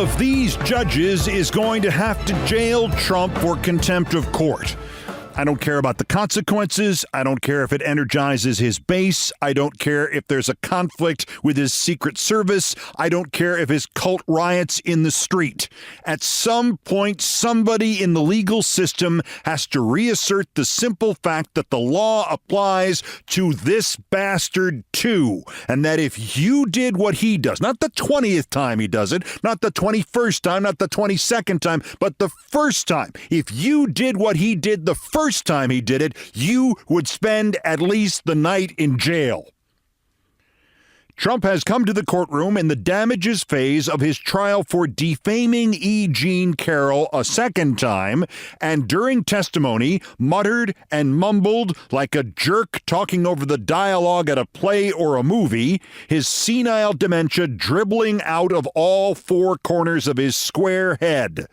of these judges is going to have to jail Trump for contempt of court. I don't care about the consequences. I don't care if it energizes his base. I don't care if there's a conflict with his Secret Service. I don't care if his cult riots in the street. At some point, somebody in the legal system has to reassert the simple fact that the law applies to this bastard too. And that if you did what he does, not the 20th time he does it, not the 21st time, not the 22nd time, but the first time, if you did what he did the first time he did it, you would spend at least the night in jail. Trump has come to the courtroom in the damages phase of his trial for defaming E. Jean Carroll a second time, and during testimony muttered and mumbled like a jerk talking over the dialogue at a play or a movie, his senile dementia dribbling out of all four corners of his square head.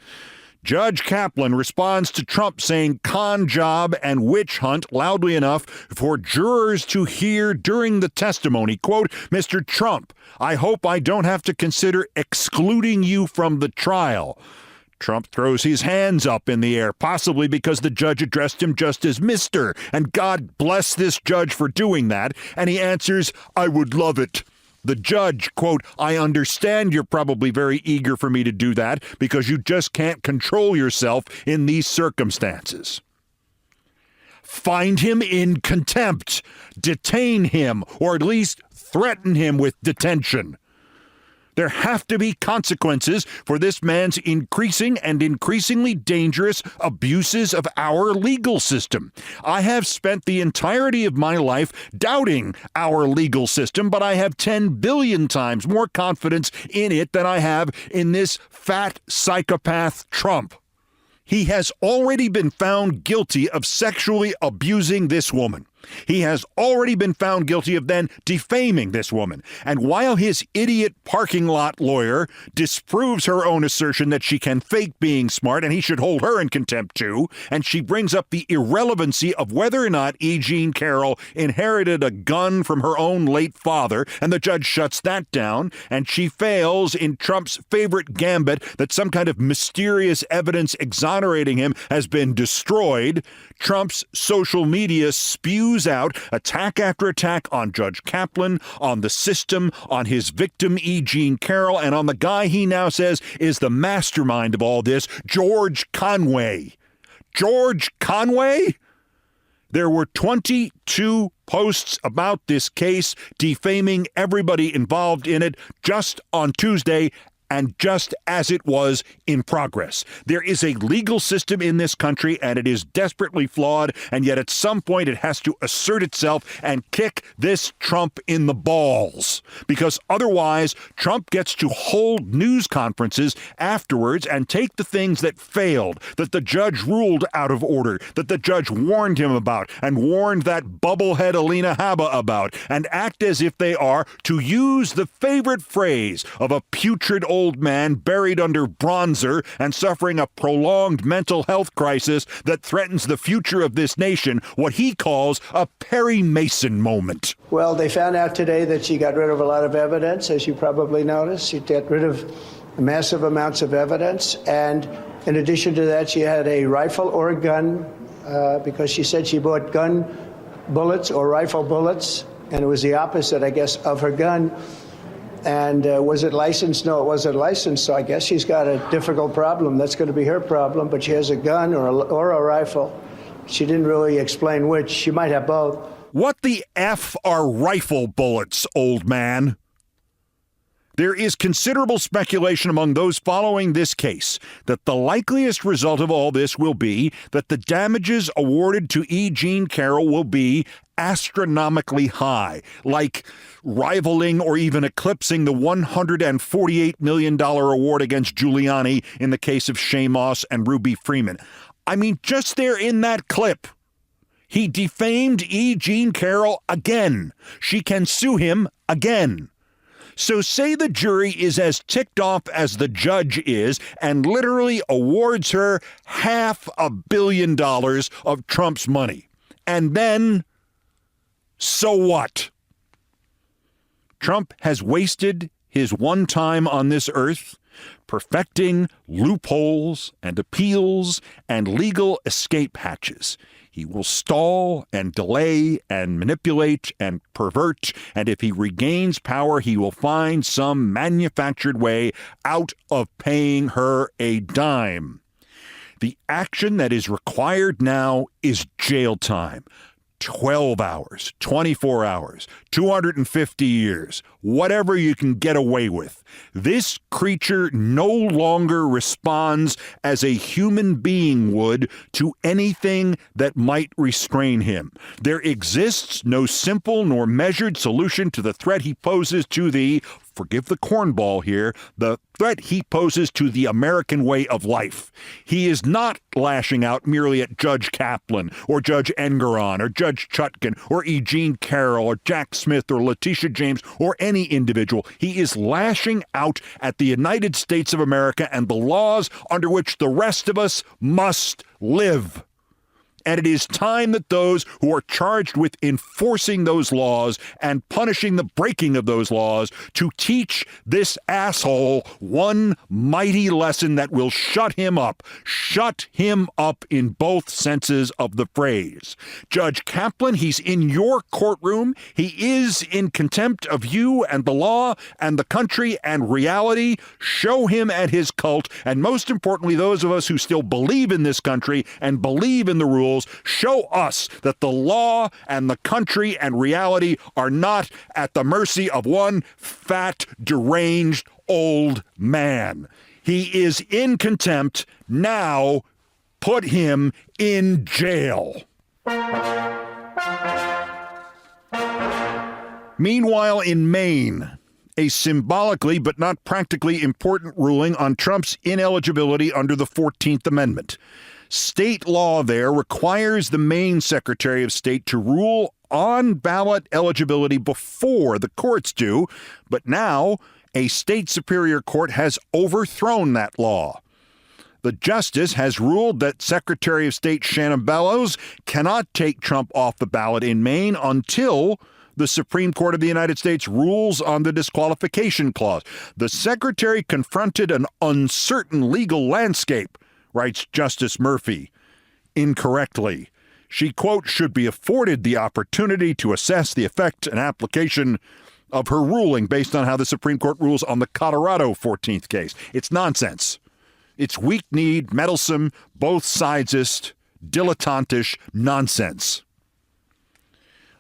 Judge Kaplan responds to Trump saying con job and witch hunt loudly enough for jurors to hear during the testimony. Quote, Mr. Trump, I hope I don't have to consider excluding you from the trial. Trump throws his hands up in the air, possibly because the judge addressed him just as Mr. And God bless this judge for doing that. And he answers, I would love it. The judge, quote, I understand you're probably very eager for me to do that because you just can't control yourself in these circumstances. Find him in contempt, detain him, or at least threaten him with detention. There have to be consequences for this man's increasing and increasingly dangerous abuses of our legal system. I have spent the entirety of my life doubting our legal system, but I have 10 billion times more confidence in it than I have in this fat psychopath Trump. He has already been found guilty of sexually abusing this woman. He has already been found guilty of then defaming this woman. And while his idiot parking lot lawyer disproves her own assertion that she can fake being smart and he should hold her in contempt too, and she brings up the irrelevancy of whether or not E. Jean Carroll inherited a gun from her own late father, and the judge shuts that down, and she fails in Trump's favorite gambit that some kind of mysterious evidence exonerating him has been destroyed, Trump's social media spews out attack after attack on Judge Kaplan, on the system, on his victim E. Jean Carroll, and on the guy he now says is the mastermind of all this, George Conway. George Conway? There were 22 posts about this case defaming everybody involved in it just on Tuesday, and just as it was in progress. There is a legal system in this country, and it is desperately flawed, and yet at some point it has to assert itself and kick this Trump in the balls. Because otherwise, Trump gets to hold news conferences afterwards and take the things that failed, that the judge ruled out of order, that the judge warned him about, and warned that bubblehead Alina Habba about, and act as if they are, to use the favorite phrase of a putrid old man buried under bronzer and suffering a prolonged mental health crisis that threatens the future of this nation, what he calls a Perry Mason moment. Well, they found out today that she got rid of a lot of evidence, as you probably noticed. She got rid of massive amounts of evidence. And in addition to that, she had a rifle or a gun because she said she bought gun bullets or rifle bullets. And it was the opposite, I guess, of her gun. And was it licensed? No, it wasn't licensed. So I guess she's got a difficult problem. That's going to be her problem. But she has a gun or a rifle. She didn't really explain which. She might have both. What the F are rifle bullets, old man? There is considerable speculation among those following this case that the likeliest result of all this will be that the damages awarded to E. Jean Carroll will be astronomically high, like rivaling or even eclipsing the $148 million award against Giuliani in the case of Shay Moss and Ruby Freeman. I mean, just there in that clip, he defamed E. Jean Carroll again. She can sue him again. So say the jury is as ticked off as the judge is and literally awards her $500 million of Trump's money. And then, so what? Trump has wasted his one time on this earth, perfecting loopholes and appeals and legal escape hatches. He will stall and delay and manipulate and pervert, and if he regains power, he will find some manufactured way out of paying her a dime. The action that is required now is jail time. 12 hours, 24 hours, 250 years, whatever you can get away with. This creature no longer responds as a human being would to anything that might restrain him. There exists no simple nor measured solution to the threat he poses to the, forgive the cornball here, the threat he poses to the American way of life. He is not lashing out merely at Judge Kaplan or Judge Engoron or Judge Chutkan or E. Jean Carroll or Jack Smith or Letitia James or any individual. He is lashing out at the United States of America and the laws under which the rest of us must live. And it is time that those who are charged with enforcing those laws and punishing the breaking of those laws to teach this asshole one mighty lesson that will shut him up in both senses of the phrase. Judge Kaplan, he's in your courtroom. He is in contempt of you and the law and the country and reality. Show him at his cult. And most importantly, those of us who still believe in this country and believe in the rules, show us that the law and the country and reality are not at the mercy of one fat, deranged old man. He is in contempt. Now put him in jail. Meanwhile, in Maine, a symbolically but not practically important ruling on Trump's ineligibility under the 14th Amendment. State law there requires the Maine Secretary of State to rule on ballot eligibility before the courts do, but now a state superior court has overthrown that law. The justice has ruled that Secretary of State Shannon Bellows cannot take Trump off the ballot in Maine until the Supreme Court of the United States rules on the disqualification clause. The secretary confronted an uncertain legal landscape, writes Justice Murphy, incorrectly. She, quote, should be afforded the opportunity to assess the effect and application of her ruling based on how the Supreme Court rules on the Colorado 14th case. It's nonsense. It's weak-kneed, meddlesome, both-sidesist, dilettantish nonsense.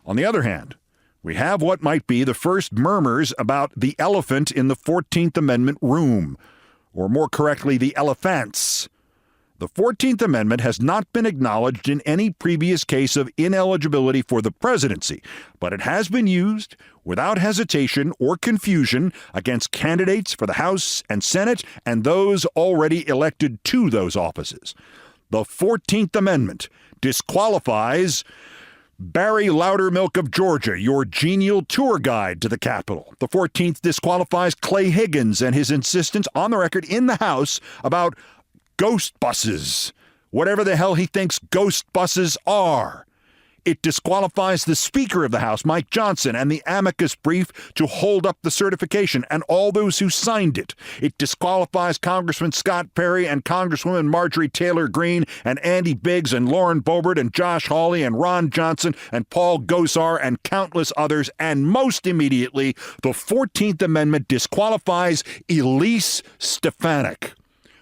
On the other hand, we have what might be the first murmurs about the elephant in the 14th Amendment room, or more correctly, the elephants. The 14th Amendment has not been acknowledged in any previous case of ineligibility for the presidency, but it has been used without hesitation or confusion against candidates for the House and Senate and those already elected to those offices. The 14th Amendment disqualifies Barry Loudermilk of Georgia, your genial tour guide to the Capitol. The 14th disqualifies Clay Higgins and his insistence on the record in the House about ghost buses, whatever the hell he thinks ghost buses are. It disqualifies the Speaker of the House, Mike Johnson, and the amicus brief to hold up the certification and all those who signed it. It disqualifies Congressman Scott Perry and Congresswoman Marjorie Taylor Greene and Andy Biggs and Lauren Boebert and Josh Hawley and Ron Johnson and Paul Gosar and countless others. And most immediately, the 14th Amendment disqualifies Elise Stefanik,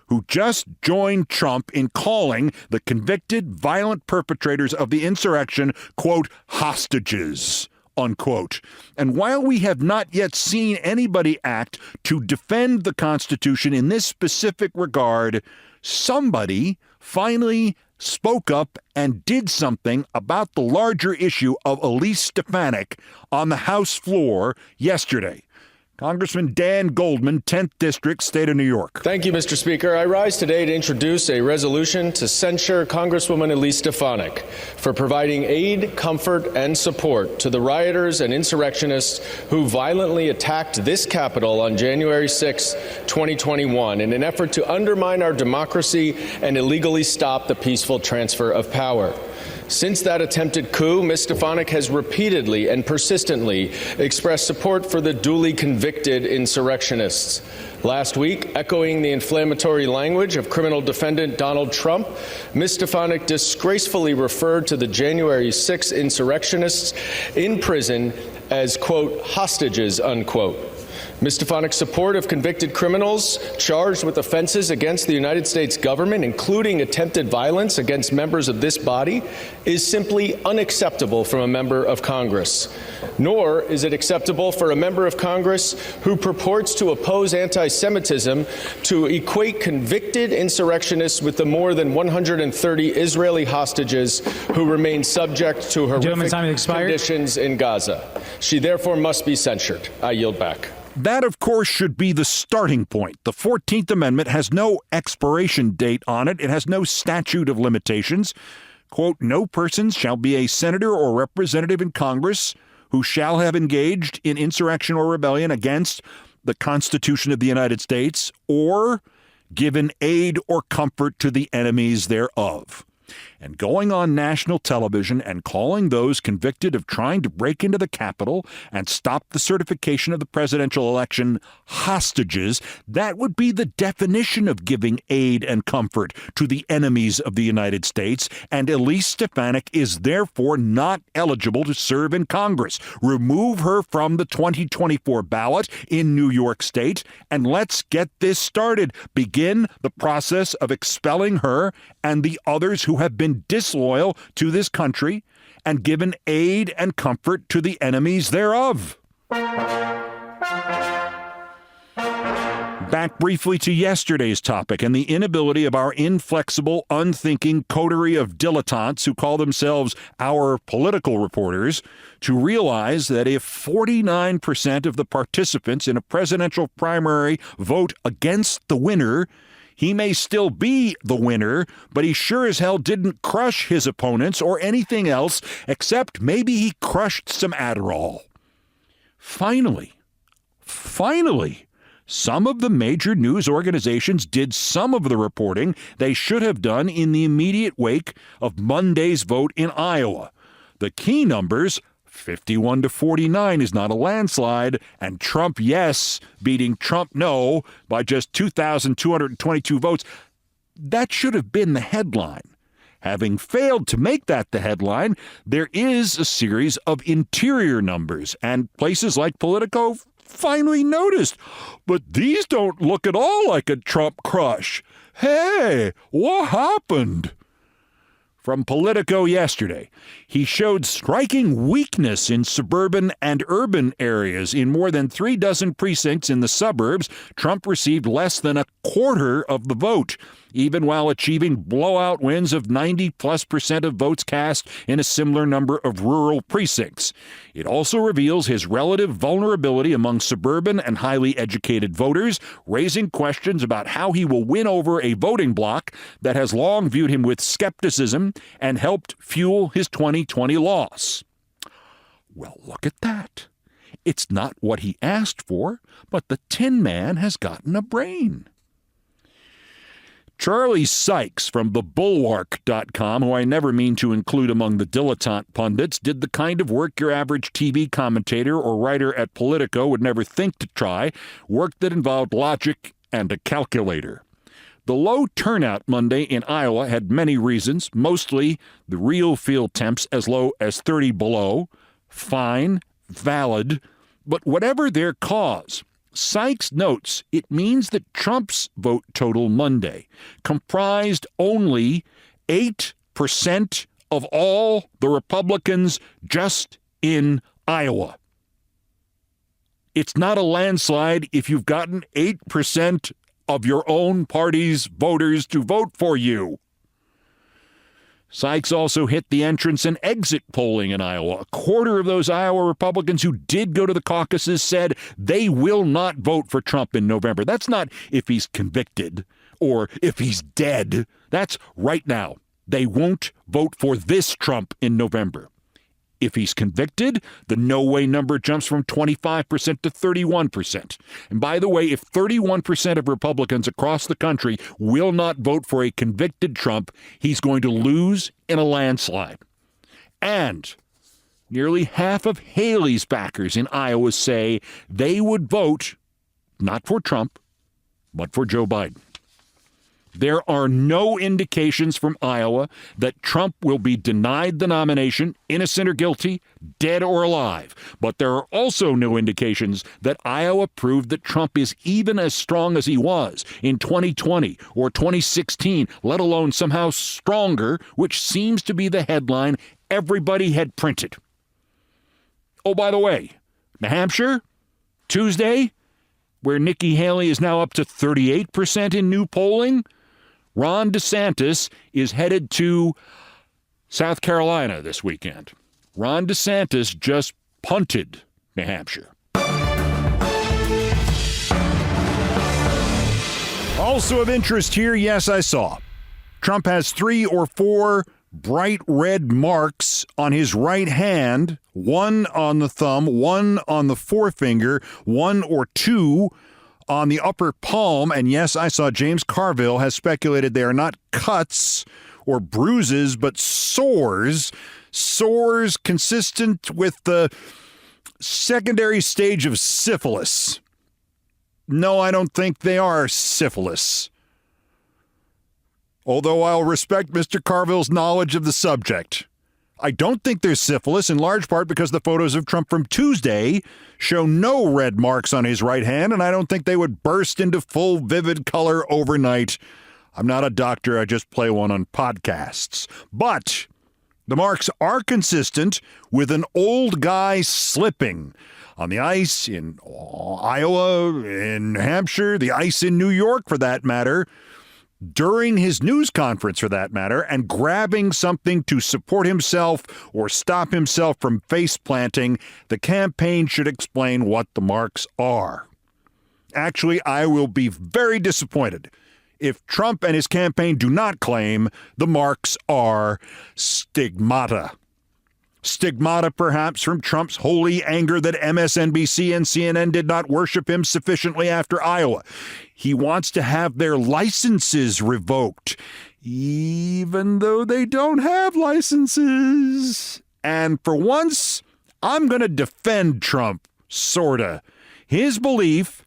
who just joined Trump in calling the convicted violent perpetrators of the insurrection, quote, hostages, unquote. And while we have not yet seen anybody act to defend the Constitution in this specific regard, somebody finally spoke up and did something about the larger issue of Elise Stefanik on the House floor yesterday. Congressman Dan Goldman, 10th District, State of New York. Thank you, Mr. Speaker. I rise today to introduce a resolution to censure Congresswoman Elise Stefanik for providing aid, comfort, and support to the rioters and insurrectionists who violently attacked this Capitol on January 6, 2021, in an effort to undermine our democracy and illegally stop the peaceful transfer of power. Since that attempted coup, Ms. Stefanik has repeatedly and persistently expressed support for the duly convicted insurrectionists. Last week, echoing the inflammatory language of criminal defendant Donald Trump, Ms. Stefanik disgracefully referred to the January 6 insurrectionists in prison as, quote, hostages, unquote. Ms. Stefanik's support of convicted criminals charged with offenses against the United States government, including attempted violence against members of this body, is simply unacceptable from a member of Congress. Nor is it acceptable for a member of Congress who purports to oppose anti-Semitism to equate convicted insurrectionists with the more than 130 Israeli hostages who remain subject to horrific conditions in Gaza. She therefore must be censured. I yield back. That, of course, should be the starting point. The 14th Amendment has no expiration date on it. It has no statute of limitations. Quote, no persons shall be a senator or representative in Congress who shall have engaged in insurrection or rebellion against the Constitution of the United States or given aid or comfort to the enemies thereof. And going on national television and calling those convicted of trying to break into the Capitol and stop the certification of the presidential election hostages, that would be the definition of giving aid and comfort to the enemies of the United States, and Elise Stefanik is therefore not eligible to serve in Congress. Remove her from the 2024 ballot in New York State, and let's get this started. Begin the process of expelling her and the others who have been disloyal to this country and given aid and comfort to the enemies thereof. Back briefly to yesterday's topic and the inability of our inflexible, unthinking coterie of dilettantes who call themselves our political reporters to realize that if 49% of the participants in a presidential primary vote against the winner, he may still be the winner, but he sure as hell didn't crush his opponents or anything else except maybe he crushed some Adderall. Finally, some of the major news organizations did some of the reporting they should have done in the immediate wake of Monday's vote in Iowa. The key numbers, 51 to 49 is not a landslide, and Trump yes beating Trump no by just 2,222 votes. That should have been the headline. Having failed to make that the headline, there is a series of interior numbers, and places like Politico finally noticed. But these don't look at all like a Trump crush. Hey, what happened? From Politico yesterday, he showed striking weakness in suburban and urban areas. In more than 36 precincts in the suburbs, Trump received less than a quarter of the vote, even while achieving blowout wins of 90+% of votes cast in a similar number of rural precincts. It also reveals his relative vulnerability among suburban and highly educated voters, raising questions about how he will win over a voting bloc that has long viewed him with skepticism and helped fuel his 2020 loss. Well, look at that. It's not what he asked for, but the Tin Man has gotten a brain. Charlie Sykes from thebulwark.com, who I never mean to include among the dilettante pundits, did the kind of work your average TV commentator or writer at Politico would never think to try, work that involved logic and a calculator. The low turnout Monday in Iowa had many reasons, mostly the real field temps as low as 30 below. Fine, valid, but whatever their cause, Sykes notes it means that Trump's vote total Monday comprised only 8% of all the Republicans just in Iowa. It's not a landslide if you've gotten 8% of your own party's voters to vote for you. Sykes also hit the entrance and exit polling in Iowa. A quarter of those Iowa Republicans who did go to the caucuses said they will not vote for Trump in November. That's not if he's convicted or if he's dead. That's right now. They won't vote for this Trump in November. If he's convicted, the no-way number jumps from 25% to 31%. And by the way, if 31% of Republicans across the country will not vote for a convicted Trump, he's going to lose in a landslide. And nearly half of Haley's backers in Iowa say they would vote not for Trump, but for Joe Biden. There are no indications from Iowa that Trump will be denied the nomination, innocent or guilty, dead or alive. But there are also no indications that Iowa proved that Trump is even as strong as he was in 2020 or 2016, let alone somehow stronger, which seems to be the headline everybody had printed. Oh, by the way, New Hampshire, Tuesday, where Nikki Haley is now up to 38% in new polling, Ron DeSantis is headed to South Carolina this weekend. Ron DeSantis just punted New Hampshire. Also of interest here, yes, I saw. Trump has 3 or 4 bright red marks on his right hand, one on the thumb, one on the forefinger, 1 or 2 on the upper palm. And yes, I saw James Carville has speculated they are not cuts or bruises, but sores. Sores consistent with the secondary stage of syphilis. No, I don't think they are syphilis. Although I'll respect Mr. Carville's knowledge of the subject. I don't think there's syphilis, in large part because the photos of Trump from Tuesday show no red marks on his right hand, and I don't think they would burst into full vivid color overnight. I'm not a doctor, I just play one on podcasts. But the marks are consistent with an old guy slipping on the ice in Iowa, in Hampshire, the ice in New York for that matter, during his news conference for that matter, and grabbing something to support himself or stop himself from face planting. The campaign should explain what the marks are. Actually, I will be very disappointed if Trump and his campaign do not claim the marks are stigmata. Stigmata, perhaps, from Trump's holy anger that MSNBC and CNN did not worship him sufficiently after Iowa. He wants to have their licenses revoked, even though they don't have licenses. And for once, I'm going to defend Trump, sorta. His belief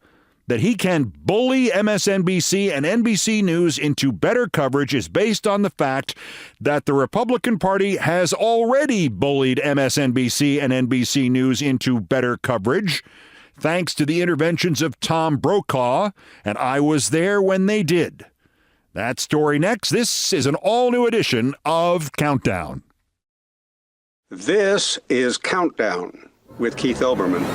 that he can bully MSNBC and NBC News into better coverage is based on the fact that the Republican Party has already bullied MSNBC and NBC News into better coverage, thanks to the interventions of Tom Brokaw, and I was there when they did. That story next. This is an all-new edition of Countdown. This is Countdown with Keith Olbermann.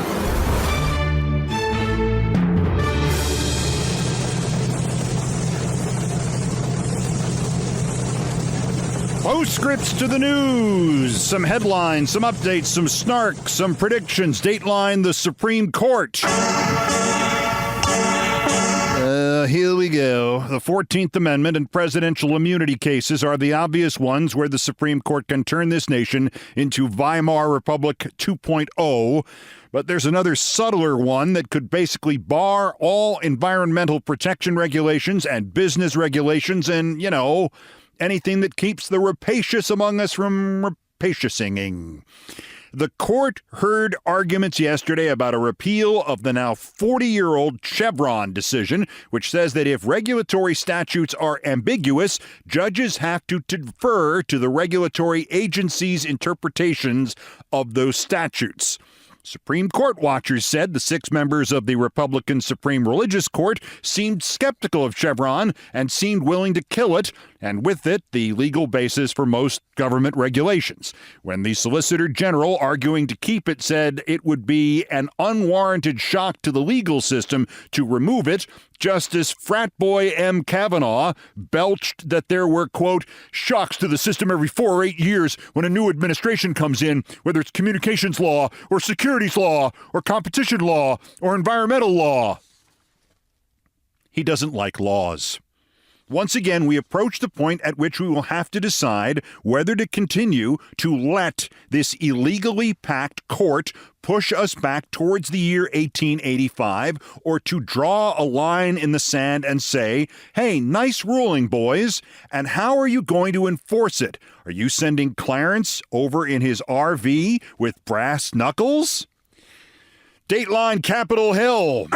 Postscripts to the news, some headlines, some updates, some snark, some predictions. Dateline, the Supreme Court. Here we go. The 14th Amendment and presidential immunity cases are the obvious ones where the Supreme Court can turn this nation into Weimar Republic 2.0. But there's another subtler one that could basically bar all environmental protection regulations and business regulations and, anything that keeps the rapacious among us from rapaciousing. The court heard arguments yesterday about a repeal of the now 40-year-old Chevron decision, which says that if regulatory statutes are ambiguous, judges have to defer to the regulatory agency's interpretations of those statutes. Supreme Court watchers said the 6 members of the Republican Supreme Religious Court seemed skeptical of Chevron and seemed willing to kill it, and with it, the legal basis for most government regulations. When the Solicitor General, arguing to keep it, said it would be an unwarranted shock to the legal system to remove it, Justice Frat Boy M. Kavanaugh belched that there were, quote, shocks to the system every 4 or 8 years when a new administration comes in, whether it's communications law or securities law or competition law or environmental law. He doesn't like laws. Once again, we approach the point at which we will have to decide whether to continue to let this illegally packed court push us back towards the year 1885, or to draw a line in the sand and say, hey, nice ruling, boys, and how are you going to enforce it? Are you sending Clarence over in his RV with brass knuckles? Dateline Capitol Hill.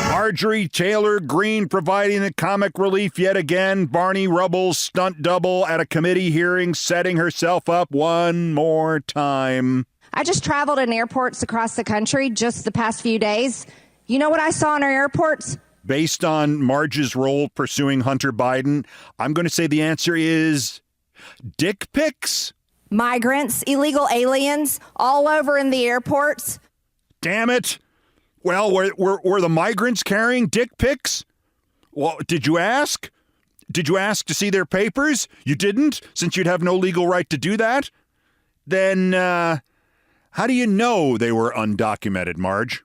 Marjorie Taylor Greene providing the comic relief yet again. Barney Rubble's stunt double at a committee hearing, setting herself up one more time. I just traveled in airports across the country just the past few days. You know what I saw in our airports? Based on Marge's role pursuing Hunter Biden, I'm going to say the answer is dick pics. Migrants, illegal aliens, all over in the airports. Damn it. Well, were the migrants carrying dick pics? Well, did you ask? Did you ask to see their papers? You didn't, since you'd have no legal right to do that? Then, how do you know they were undocumented, Marge?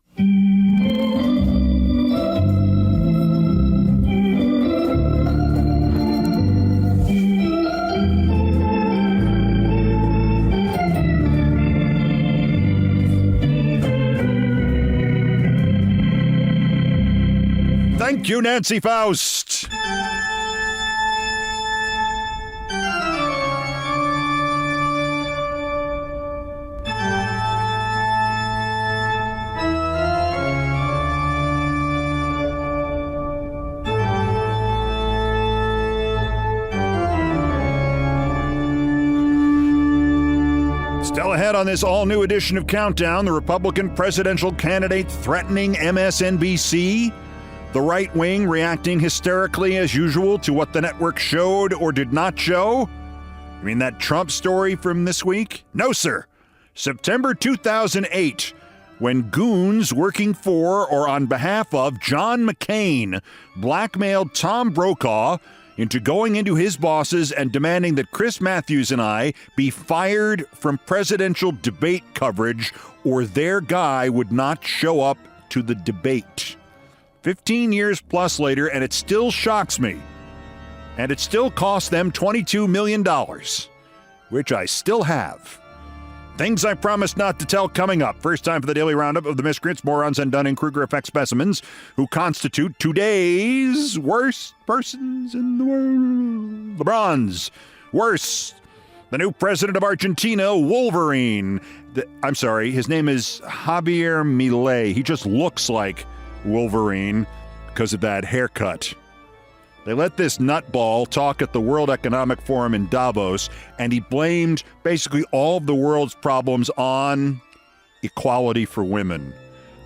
Thank you, Nancy Faust. Still ahead on this all-new edition of Countdown, the Republican presidential candidate threatening MSNBC. The right wing reacting hysterically as usual to what the network showed or did not show. You mean that Trump story from this week? No, sir. September 2008, when goons working for or on behalf of John McCain blackmailed Tom Brokaw into going into his bosses and demanding that Chris Matthews and I be fired from presidential debate coverage, or their guy would not show up to the debate. 15 years plus later, and it still shocks me. And it still cost them $22 million, which I still have. Things I promised not to tell coming up. First time for the daily roundup of the miscreants, morons, and Dunning-Kruger effect specimens who constitute today's worst persons in the world. LeBron's worst. The new president of Argentina, Wolverine. I'm sorry, his name is Javier Milei. He just looks like Wolverine because of that haircut. They let this nutball talk at the World Economic Forum in Davos, and he blamed basically all of the world's problems on equality for women.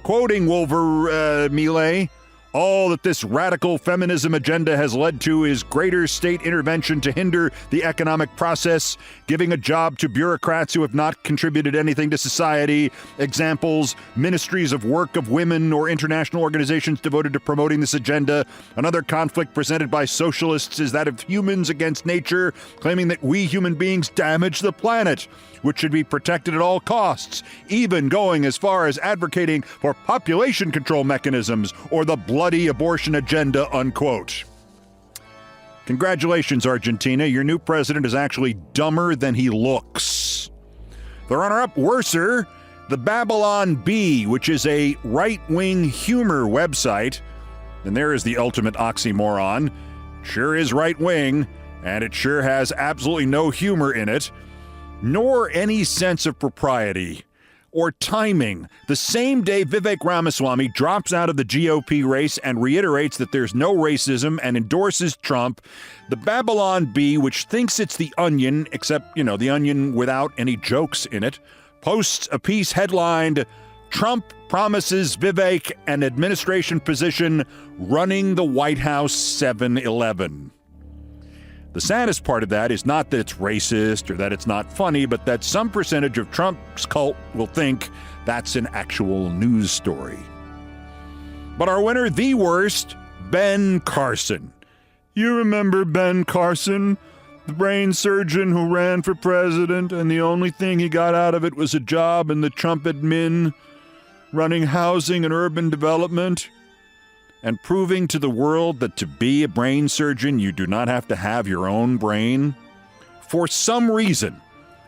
Quoting Milei, all that this radical feminism agenda has led to is greater state intervention to hinder the economic process, giving a job to bureaucrats who have not contributed anything to society. Examples, ministries of work of women or international organizations devoted to promoting this agenda. Another conflict presented by socialists is that of humans against nature, claiming that we human beings damage the planet, which should be protected at all costs, even going as far as advocating for population control mechanisms or the bloody abortion agenda, unquote. Congratulations, Argentina. Your new president is actually dumber than he looks. The runner-up, worser, the Babylon Bee, which is a right-wing humor website. And there is the ultimate oxymoron. Sure is right-wing, and it sure has absolutely no humor in it, nor any sense of propriety or timing. The same day Vivek Ramaswamy drops out of the GOP race and reiterates that there's no racism and endorses Trump, the Babylon Bee, which thinks it's The Onion, except, the Onion without any jokes in it, posts a piece headlined, "Trump promises Vivek an administration position running the White House 7-11. The saddest part of that is not that it's racist or that it's not funny, but that some percentage of Trump's cult will think that's an actual news story. But our winner, the worst, Ben Carson. You remember Ben Carson, the brain surgeon who ran for president, and the only thing he got out of it was a job in the Trump admin running housing and urban development? and proving to the world that to be a brain surgeon, you do not have to have your own brain? For some reason,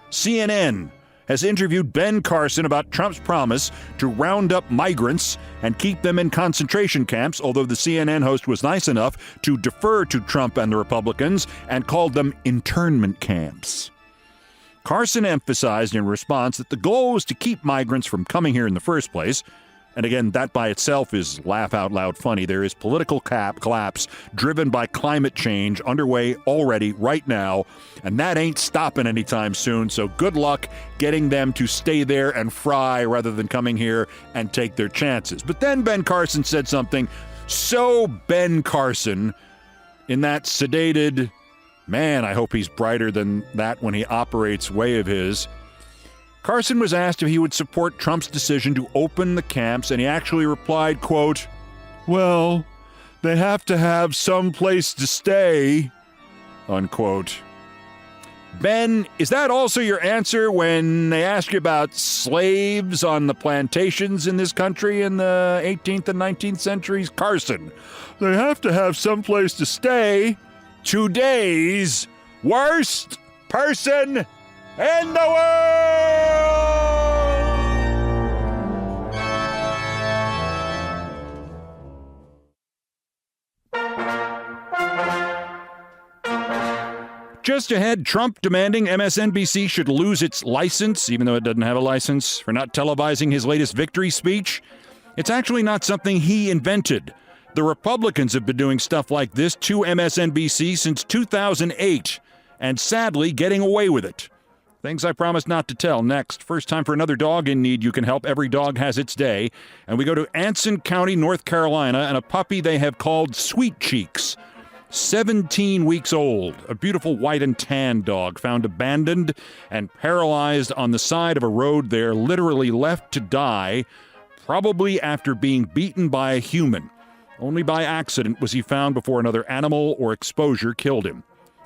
CNN has interviewed Ben Carson about Trump's promise to round up migrants and keep them in concentration camps, although the CNN host was nice enough to defer to Trump and the Republicans and called them internment camps. Carson emphasized in response that the goal was to keep migrants from coming here in the first place. And again, that by itself is laugh-out-loud funny. There is political collapse driven by climate change underway already right now, and that ain't stopping anytime soon. So good luck getting them to stay there and fry rather than coming here and take their chances. But then Ben Carson said something so Ben Carson in that sedated, man, I hope he's brighter than that when he operates way of his. Carson was asked if he would support Trump's decision to open the camps, and he actually replied, quote, "Well, they have to have some place to stay," unquote. Ben, is that also your answer when they ask you about slaves on the plantations in this country in the 18th and 19th centuries? Carson, they have to have some place to stay. Today's worst person in the world! Just ahead, Trump demanding MSNBC should lose its license, even though it doesn't have a license, for not televising his latest victory speech. It's actually not something he invented. The Republicans have been doing stuff like this to MSNBC since 2008, and sadly getting away with it. Things I promised not to tell next. First time for another dog in need you can help. Every dog has its day. And we go to Anson County, North Carolina, and a puppy they have called Sweet Cheeks. 17 weeks old. A beautiful white and tan dog found abandoned and paralyzed on the side of a road there, literally left to die, probably after being beaten by a human. Only by accident was he found before another animal or exposure killed him.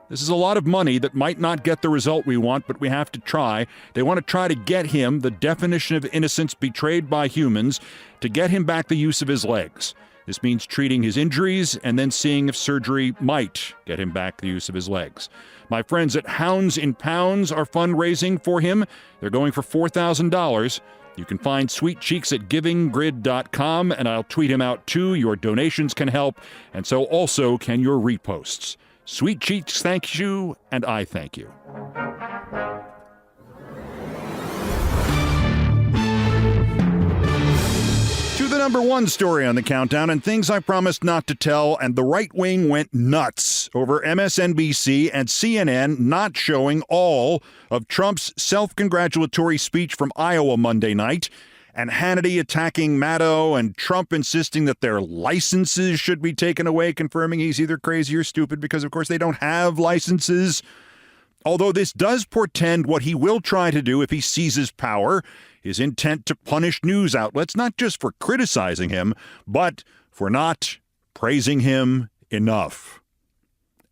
This is a lot of money that might not get the result we want, but we have to try. They want to try to get him, the definition of innocence betrayed by humans, to get him back the use of his legs. This means treating his injuries and then seeing if surgery might get him back the use of his legs. My friends at Hounds in Pounds are fundraising for him. They're going for $4,000. You can find Sweet Cheeks at givinggrid.com, and I'll tweet him out too. Your donations can help, and so also can your reposts. Sweet Cheeks thanks you, and I thank you. To the number one story on the countdown, and things I promised not to tell, and the right wing went nuts over MSNBC and CNN not showing all of Trump's self-congratulatory speech from Iowa Monday night, and Hannity attacking Maddow, and Trump insisting that their licenses should be taken away, confirming he's either crazy or stupid because, of course, they don't have licenses. Although this does portend what he will try to do if he seizes power, his intent to punish news outlets, not just for criticizing him, but for not praising him enough.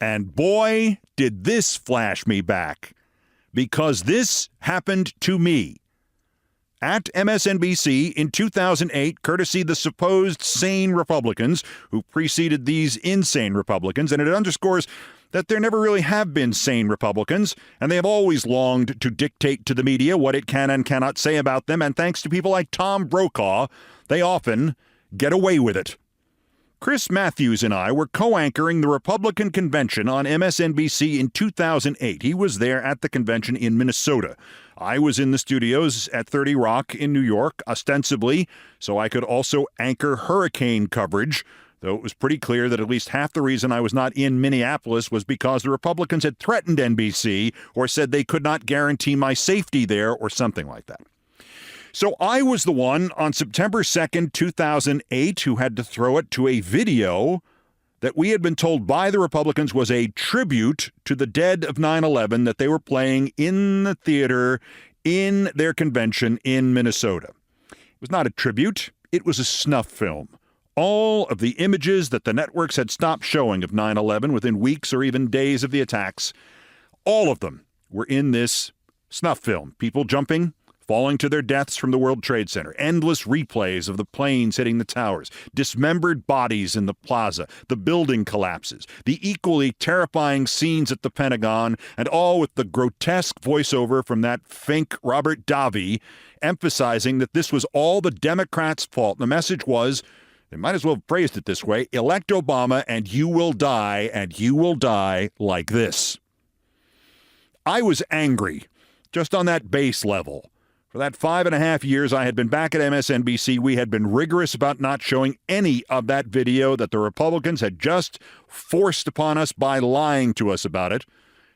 And boy, did this flash me back, because this happened to me. At MSNBC in 2008, courtesy the supposed sane Republicans who preceded these insane Republicans, and it underscores that there never really have been sane Republicans, and they have always longed to dictate to the media what it can and cannot say about them, and thanks to people like Tom Brokaw, they often get away with it. Chris Matthews and I were co-anchoring the Republican convention on MSNBC in 2008. He was there at the convention in Minnesota. I was in the studios at 30 Rock in New York, ostensibly, so I could also anchor hurricane coverage, though it was pretty clear that at least half the reason I was not in Minneapolis was because the Republicans had threatened NBC or said they could not guarantee my safety there or something like that. So I was the one on September 2nd, 2008, who had to throw it to a video that we had been told by the Republicans was a tribute to the dead of 9/11 that they were playing in the theater in their convention in Minnesota. It was not a tribute. It was a snuff film. All of the images that the networks had stopped showing of 9/11 within weeks or even days of the attacks, all of them were in this snuff film. People jumping, falling to their deaths from the World Trade Center, endless replays of the planes hitting the towers, dismembered bodies in the plaza, the building collapses, the equally terrifying scenes at the Pentagon, and all with the grotesque voiceover from that fink Robert Davi emphasizing that this was all the Democrats' fault. The message was, they might as well have phrased it this way, elect Obama and you will die like this. I was angry, just on that base level. For that 5.5 years I had been back at MSNBC, we had been rigorous about not showing any of that video that the Republicans had just forced upon us by lying to us about it.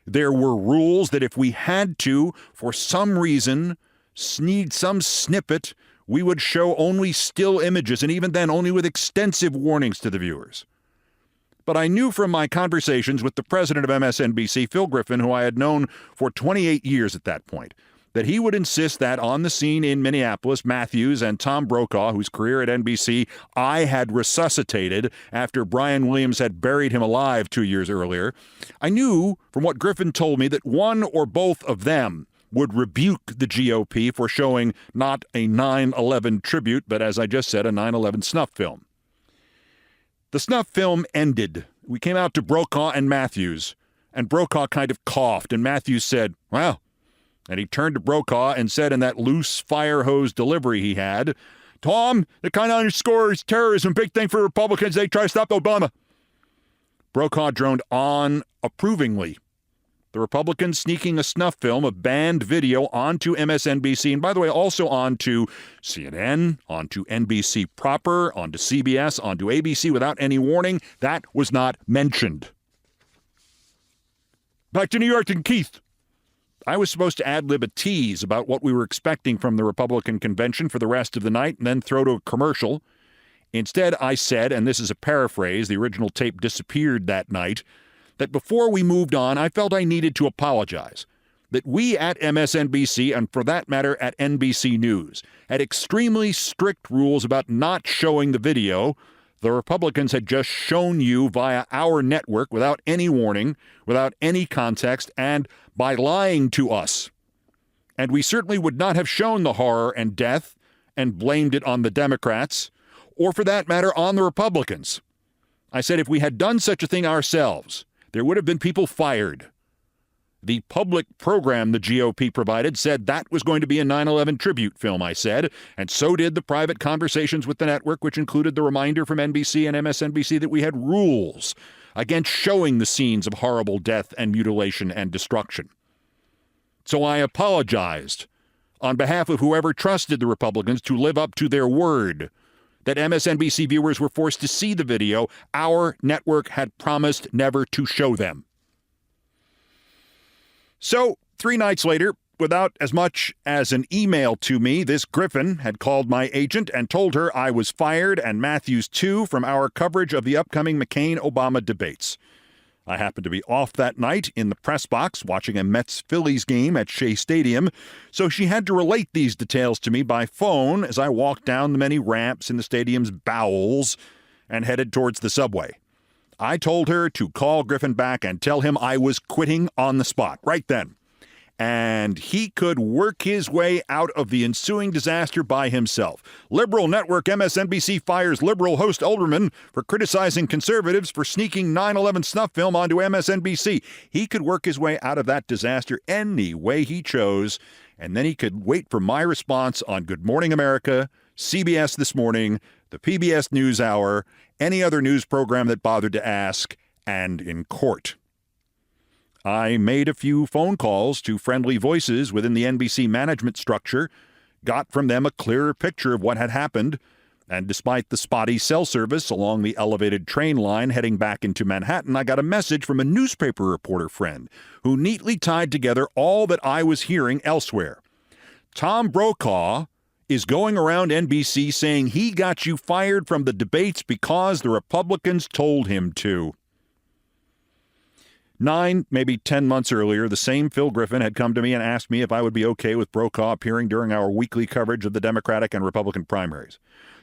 There were rules that if we had to, for some reason, need some snippet, we would show only still images, and even then only with extensive warnings to the viewers. But I knew from my conversations with the president of MSNBC, Phil Griffin, who I had known for 28 years at that point, that he would insist that on the scene in Minneapolis, Matthews and Tom Brokaw, whose career at NBC I had resuscitated after Brian Williams had buried him alive 2 years earlier, I knew from what Griffin told me that one or both of them would rebuke the GOP for showing not a 9/11 tribute, but as I just said, a 9/11 snuff film. The snuff film ended. We came out to Brokaw and Matthews, and Brokaw kind of coughed, and Matthews said, well, and he turned to Brokaw and said in that loose fire hose delivery he had, Tom, it kind of underscores terrorism, big thing for Republicans, they try to stop Obama. Brokaw droned on approvingly. The Republicans sneaking a snuff film, a banned video, onto MSNBC, and by the way, also onto CNN, onto NBC proper, onto CBS, onto ABC without any warning, that was not mentioned. Back to New York and Keith. I was supposed to ad-lib a tease about what we were expecting from the Republican convention for the rest of the night and then throw to a commercial. Instead, I said, and this is a paraphrase, the original tape disappeared that night, that before we moved on, I felt I needed to apologize. That we at MSNBC, and for that matter at NBC News, had extremely strict rules about not showing the video the Republicans had just shown you via our network without any warning, without any context, and by lying to us. And we certainly would not have shown the horror and death and blamed it on the Democrats, or for that matter on the Republicans. I said if we had done such a thing ourselves, there would have been people fired. The public program the GOP provided said that was going to be a 9/11 tribute film, I said, and so did the private conversations with the network, which included the reminder from NBC and MSNBC that we had rules against showing the scenes of horrible death and mutilation and destruction. So I apologized on behalf of whoever trusted the Republicans to live up to their word that MSNBC viewers were forced to see the video our network had promised never to show them. So, 3 nights later, without as much as an email to me, this Griffin had called my agent and told her I was fired and Matthews too from our coverage of the upcoming McCain-Obama debates. I happened to be off that night in the press box watching a Mets-Phillies game at Shea Stadium, so she had to relate these details to me by phone as I walked down the many ramps in the stadium's bowels and headed towards the subway. I told her to call Griffin back and tell him I was quitting on the spot right then. And he could work his way out of the ensuing disaster by himself. Liberal network MSNBC fires liberal host Olbermann for criticizing conservatives for sneaking 9/11 snuff film onto MSNBC. He could work his way out of that disaster any way he chose, and then he could wait for my response on Good Morning America, CBS This Morning, the PBS NewsHour, any other news program that bothered to ask, and in court. I made a few phone calls to friendly voices within the NBC management structure, got from them a clearer picture of what had happened, and despite the spotty cell service along the elevated train line heading back into Manhattan, I got a message from a newspaper reporter friend who neatly tied together all that I was hearing elsewhere. Tom Brokaw is going around NBC saying he got you fired from the debates because the Republicans told him to. 9, maybe 10 months earlier, the same Phil Griffin had come to me and asked me if I would be okay with Brokaw appearing during our weekly coverage of the Democratic and Republican primaries.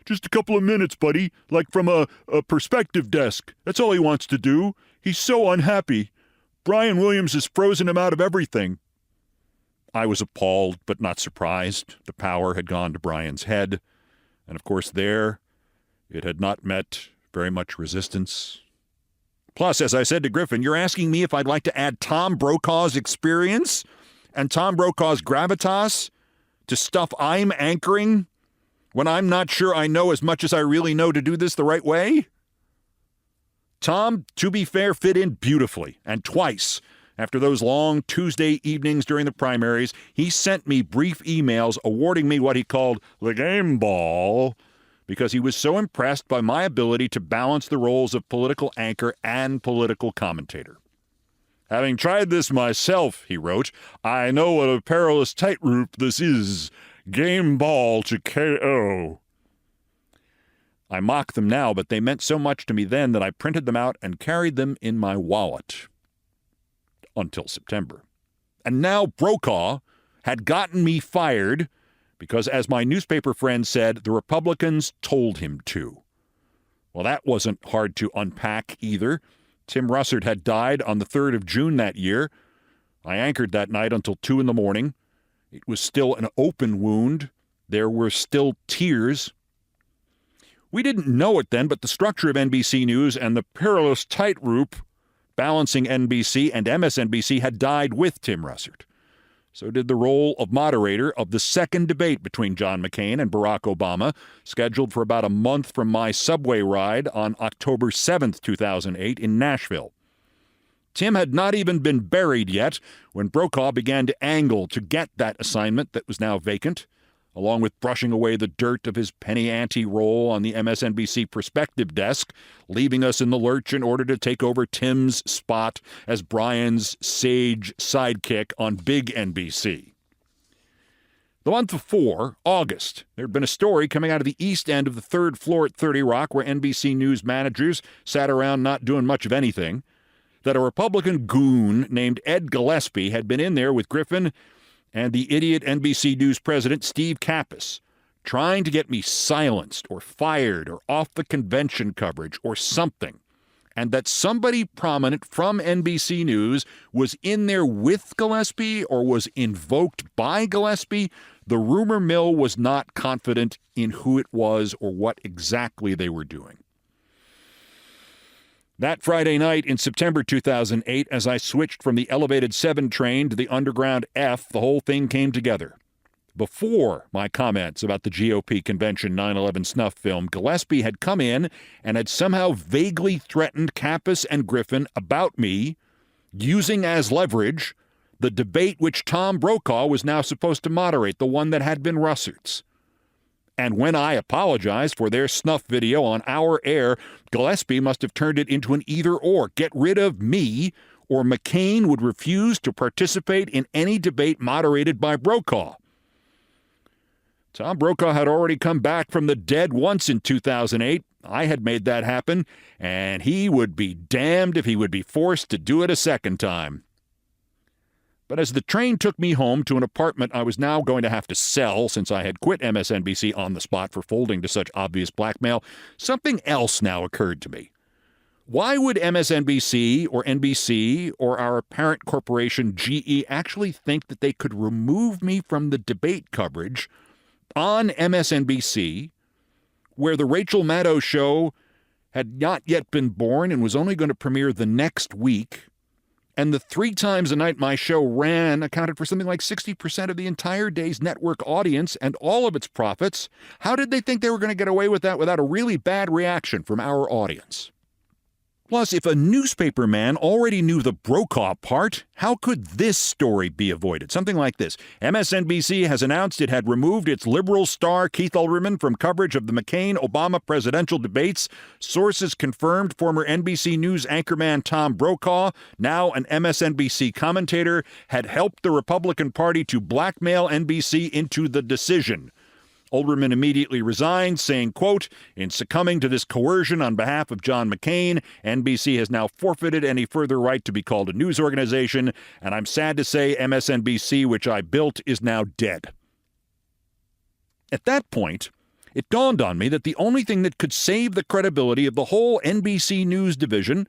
Just a couple of minutes, buddy, like from a perspective desk. That's all he wants to do. He's so unhappy. Brian Williams has frozen him out of everything. I was appalled but not surprised. The power had gone to Brian's head. And of course there, it had not met very much resistance. Plus, as I said to Griffin, you're asking me if I'd like to add Tom Brokaw's experience and Tom Brokaw's gravitas to stuff I'm anchoring when I'm not sure I know as much as I really know to do this the right way? Tom, to be fair, fit in beautifully, and twice. After those long Tuesday evenings during the primaries, he sent me brief emails awarding me what he called the game ball because he was so impressed by my ability to balance the roles of political anchor and political commentator. Having tried this myself, he wrote, I know what a perilous tightrope this is. Game ball to KO. I mock them now, but they meant so much to me then that I printed them out and carried them in my wallet. Until September. And now Brokaw had gotten me fired because, as my newspaper friend said, the Republicans told him to. Well, that wasn't hard to unpack either. Tim Russert had died on the 3rd of June that year. I anchored that night until 2 in the morning. It was still an open wound. There were still tears. We didn't know it then, but the structure of NBC News and the perilous tightrope balancing NBC and MSNBC had died with Tim Russert. So did the role of moderator of the second debate between John McCain and Barack Obama, scheduled for about a month from my subway ride on October 7th, 2008 in Nashville. Tim had not even been buried yet when Brokaw began to angle to get that assignment that was now vacant, along with brushing away the dirt of his penny ante role on the MSNBC perspective desk, leaving us in the lurch in order to take over Tim's spot as Brian's sage sidekick on Big NBC. The month before, August, there had been a story coming out of the east end of the third floor at 30 Rock where NBC News managers sat around not doing much of anything, that a Republican goon named Ed Gillespie had been in there with Griffin and the idiot NBC News president, Steve Kappas, trying to get me silenced or fired or off the convention coverage or something, and that somebody prominent from NBC News was in there with Gillespie or was invoked by Gillespie. The rumor mill was not confident in who it was or what exactly they were doing. That Friday night in September 2008, as I switched from the elevated 7 train to the underground F, the whole thing came together. Before my comments about the GOP convention 9/11 snuff film, Gillespie had come in and had somehow vaguely threatened Kappas and Griffin about me, using as leverage the debate which Tom Brokaw was now supposed to moderate, the one that had been Russert's. And when I apologized for their snuff video on our air, Gillespie must have turned it into an either-or. Get rid of me, or McCain would refuse to participate in any debate moderated by Brokaw. Tom Brokaw had already come back from the dead once in 2008. I had made that happen, and he would be damned if he would be forced to do it a second time. But as the train took me home to an apartment I was now going to have to sell since I had quit MSNBC on the spot for folding to such obvious blackmail, something else now occurred to me. Why would MSNBC or NBC or our parent corporation GE actually think that they could remove me from the debate coverage on MSNBC, where the Rachel Maddow show had not yet been born and was only going to premiere the next week, and the 3 times a night my show ran accounted for something like 60% of the entire day's network audience and all of its profits? How did they think they were going to get away with that without a really bad reaction from our audience? Plus, if a newspaper man already knew the Brokaw part, how could this story be avoided? Something like this. MSNBC has announced it had removed its liberal star Keith Olbermann from coverage of the McCain-Obama presidential debates. Sources confirmed former NBC News anchorman Tom Brokaw, now an MSNBC commentator, had helped the Republican Party to blackmail NBC into the decision. Olbermann immediately resigned, saying, quote, "In succumbing to this coercion on behalf of John McCain, NBC has now forfeited any further right to be called a news organization, and I'm sad to say MSNBC, which I built, is now dead." At that point, it dawned on me that the only thing that could save the credibility of the whole NBC News division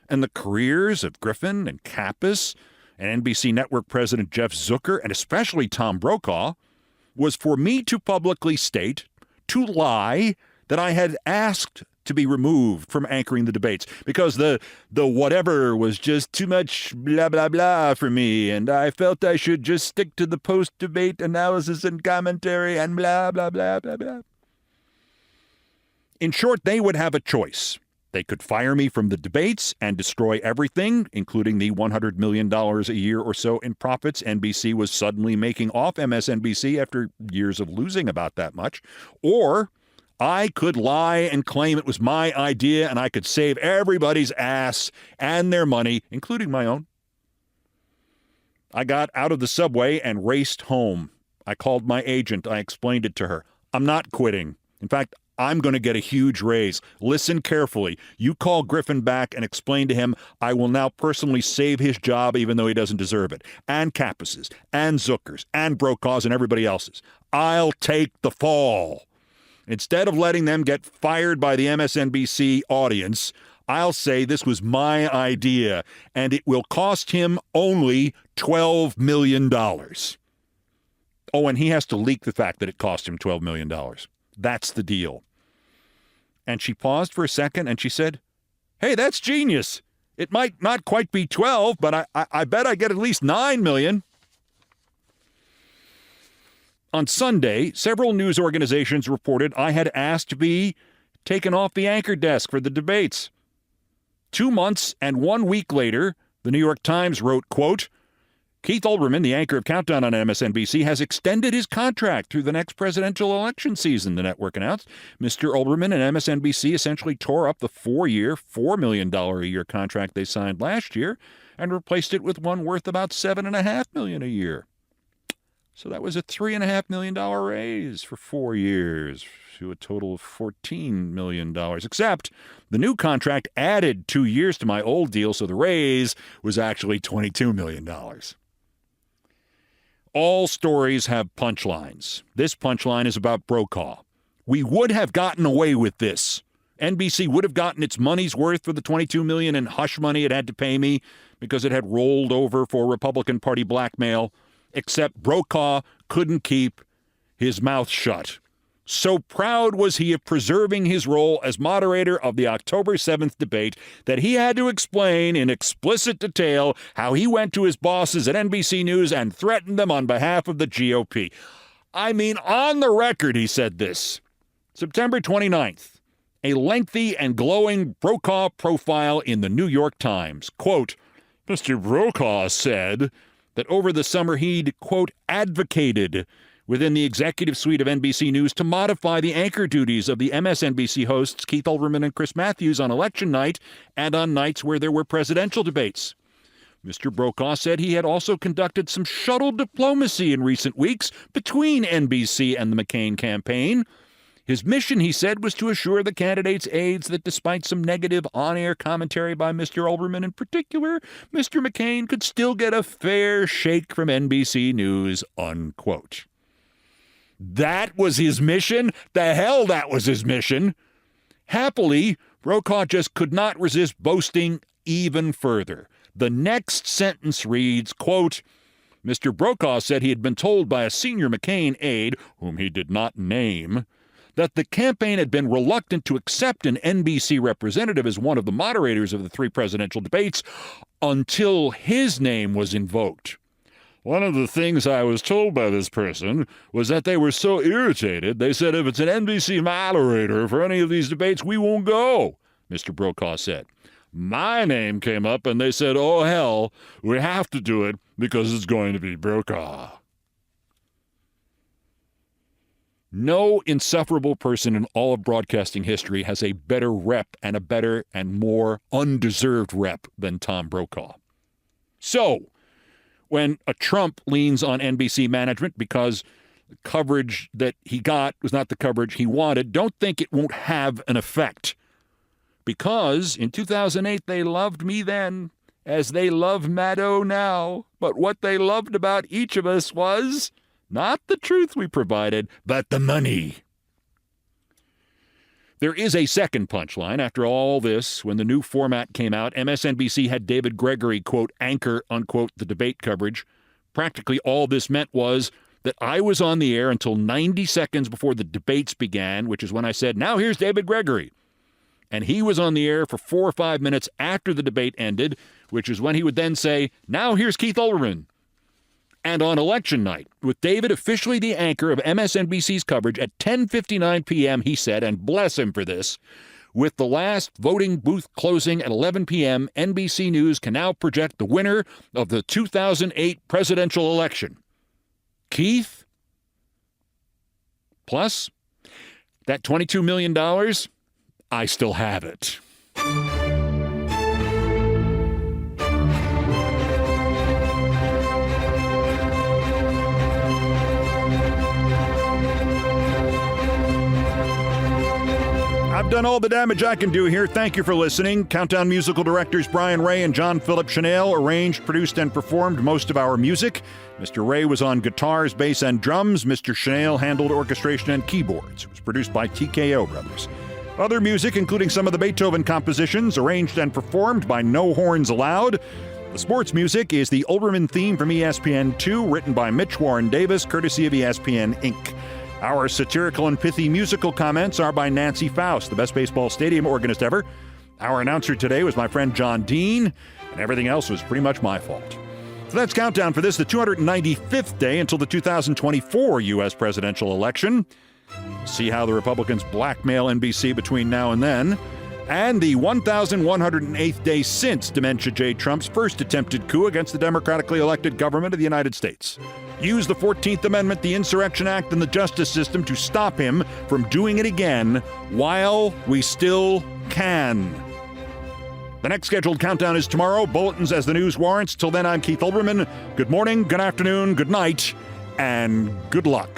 and the careers of Griffin and Kappas and NBC Network President Jeff Zucker, and especially Tom Brokaw, was for me to publicly state, to lie, that I had asked to be removed from anchoring the debates because the whatever was just too much blah, blah, blah for me, and I felt I should just stick to the post-debate analysis and commentary and blah, blah, blah, blah, blah. In short, they would have a choice. They could fire me from the debates and destroy everything, including the $100 million a year or so in profits NBC was suddenly making off MSNBC after years of losing about that much. Or I could lie and claim it was my idea and I could save everybody's ass and their money, including my own. I got out of the subway and raced home. I called my agent. I explained it to her. I'm not quitting. In fact, I'm going to get a huge raise. Listen carefully. You call Griffin back and explain to him I will now personally save his job even though he doesn't deserve it. And Kappas's, and Zucker's, and Brokaw's, and everybody else's. I'll take the fall. Instead of letting them get fired by the MSNBC audience, I'll say this was my idea, and it will cost him only $12 million. Oh, and he has to leak the fact that it cost him $12 million. That's the deal. And she paused for a second and she said, hey, that's genius. It might not quite be 12, but I bet I get at least 9 million. On Sunday, several news organizations reported I had asked to be taken off the anchor desk for the debates. 2 months and 1 week later, the New York Times wrote, quote, Keith Olbermann, the anchor of Countdown on MSNBC, has extended his contract through the next presidential election season, the network announced. Mr. Olbermann and MSNBC essentially tore up the 4-year, $4 million a year contract they signed last year and replaced it with one worth about $7.5 million a year. So that was a $3.5 million raise for 4 years to a total of $14 million, except the new contract added 2 years to my old deal, so the raise was actually $22 million. All stories have punchlines. This punchline is about Brokaw. We would have gotten away with this. NBC would have gotten its money's worth for the $22 million in hush money it had to pay me because it had rolled over for Republican Party blackmail, except Brokaw couldn't keep his mouth shut. So proud was he of preserving his role as moderator of the October 7th debate that he had to explain in explicit detail how he went to his bosses at NBC News and threatened them on behalf of the GOP. I mean, on the record, he said this. September 29th, a lengthy and glowing Brokaw profile in the New York Times. Quote, Mr. Brokaw said that over the summer he'd, quote, advocated within the executive suite of NBC News to modify the anchor duties of the MSNBC hosts Keith Olbermann and Chris Matthews on election night and on nights where there were presidential debates. Mr. Brokaw said he had also conducted some shuttle diplomacy in recent weeks between NBC and the McCain campaign. His mission, he said, was to assure the candidates' aides that despite some negative on-air commentary by Mr. Olbermann in particular, Mr. McCain could still get a fair shake from NBC News, unquote. That was his mission? The hell that was his mission. Happily, Brokaw just could not resist boasting even further. The next sentence reads, quote, Mr. Brokaw said he had been told by a senior McCain aide, whom he did not name, that the campaign had been reluctant to accept an NBC representative as one of the moderators of the 3 presidential debates until his name was invoked. One of the things I was told by this person was that they were so irritated, they said if it's an NBC moderator for any of these debates, we won't go, Mr. Brokaw said. My name came up and they said, oh, hell, we have to do it because it's going to be Brokaw. No insufferable person in all of broadcasting history has a better rep and a better and more undeserved rep than Tom Brokaw. So, when a Trump leans on NBC management because the coverage that he got was not the coverage he wanted, don't think it won't have an effect. Because in 2008, they loved me then, as they love Maddow now. But what they loved about each of us was not the truth we provided, but the money. There is a second punchline. After all this, when the new format came out, MSNBC had David Gregory, quote, anchor, unquote, the debate coverage. Practically all this meant was that I was on the air until 90 seconds before the debates began, which is when I said, now here's David Gregory. And he was on the air for 4 or 5 minutes after the debate ended, which is when he would then say, now here's Keith Olbermann. And on election night, with David officially the anchor of MSNBC's coverage at 10:59 p.m., he said, and bless him for this, with the last voting booth closing at 11 p.m., NBC News can now project the winner of the 2008 presidential election. Keith? Plus, that $22 million, I still have it. I've done all the damage I can do here. Thank you for listening. Countdown musical directors Brian Ray and John Philip Chanel arranged, produced, and performed most of our music. Mr. Ray was on guitars, bass, and drums. Mr. Chanel handled orchestration and keyboards. It was produced by TKO Brothers. Other music, including some of the Beethoven compositions, arranged and performed by No Horns Allowed. The sports music is the Olbermann theme from ESPN2, written by Mitch Warren Davis, courtesy of ESPN Inc. Our satirical and pithy musical comments are by Nancy Faust, the best baseball stadium organist ever. Our announcer today was my friend John Dean, and everything else was pretty much my fault. So that's Countdown for this, the 295th day until the 2024 U.S. presidential election. See how the Republicans blackmail NBC between now and then. And the 1,108th day since Dementia J. Trump's first attempted coup against the democratically elected government of the United States. Use the 14th Amendment, the Insurrection Act, and the justice system to stop him from doing it again while we still can. The next scheduled countdown is tomorrow. Bulletins as the news warrants. Till then, I'm Keith Olbermann. Good morning, good afternoon, good night, and good luck.